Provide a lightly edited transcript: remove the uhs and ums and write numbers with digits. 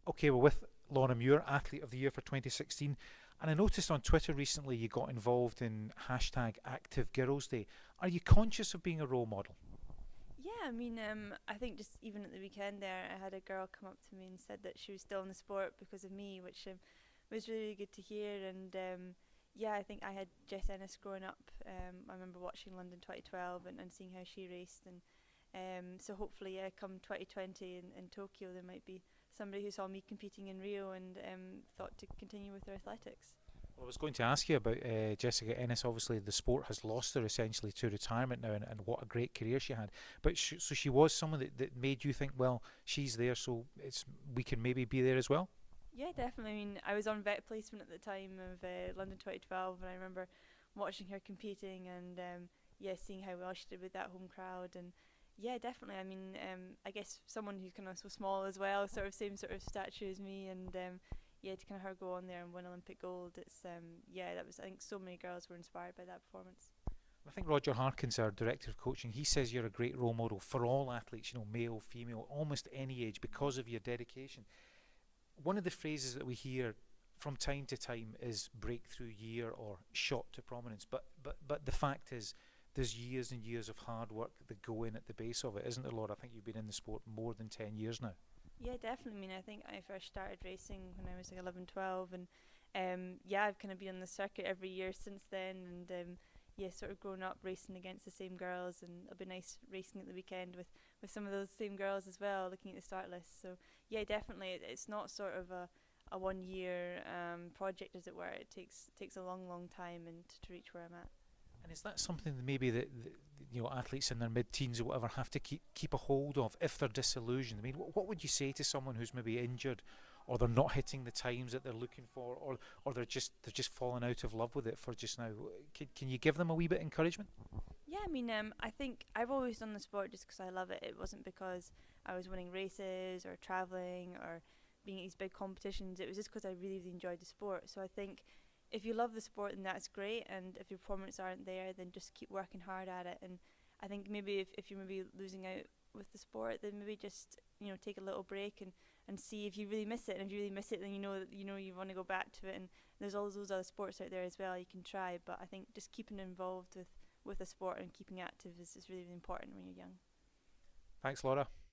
Okay, well, with Laura Muir, Athlete of the Year for 2016, and I noticed on Twitter recently you got involved in hashtag Active Girls Day. Are you conscious of being a role model? Yeah, I mean, I think just even at the weekend there, I had a girl come up to me and said that she was still in the sport because of me, which was really good to hear. And yeah, I think I had Jess Ennis growing up. I remember watching London 2012 and seeing how she raced. And so hopefully, yeah, come 2020 in Tokyo, there might be somebody who saw me competing in Rio and thought to continue with their athletics. Well, I was going to ask you about Jessica Ennis. Obviously, the sport has lost her essentially to retirement now, and what a great career she had. But so she was someone that made you think, well, she's there, so we can maybe be there as well. Yeah, definitely. I mean, I was on vet placement at the time of London 2012, and I remember watching her competing and yeah, seeing how well she did with that home crowd. And yeah, definitely. I mean, I guess someone who's kind of so small as well, sort of same sort of stature as me, and yeah, to kind of her go on there and win Olympic gold. It's yeah, that was. I think so many girls were inspired by that performance. I think Roger Harkins, our director of coaching, he says you're a great role model for all athletes, male, female, almost any age, because of your dedication. One of the phrases that we hear from time to time is breakthrough year or shot to prominence. But the fact is, there's years and years of hard work that go in at the base of it, isn't there, Laura? I think you've been in the sport more than 10 years now. Yeah, definitely. I mean, I think I first started racing when I was like 11, 12, and yeah, I've kind of been on the circuit every year since then, and yeah, sort of grown up racing against the same girls, and it'll be nice racing at the weekend with some of those same girls as well, looking at the start list. So yeah, definitely, it's not sort of a 1 year project, as it were. It takes a long, long time and to reach where I'm at. And is that something that maybe that athletes in their mid-teens or whatever have to keep a hold of if they're disillusioned? I mean, what would you say to someone who's maybe injured, or they're not hitting the times that they're looking for, or they're just falling out of love with it for just now? Can you give them a wee bit of encouragement? Yeah, I mean, I think I've always done the sport just because I love it. It wasn't because I was winning races or traveling or being at these big competitions. It was just because I really, really enjoyed the sport. So I think if you love the sport, then that's great. And if your performance aren't there, then just keep working hard at it. And I think maybe if you're maybe losing out with the sport, then maybe just take a little break and see if you really miss it. And if you really miss it, then you want to go back to it. And there's all those other sports out there as well you can try. But I think just keeping involved with a sport and keeping active is really, really important when you're young. Thanks, Laura.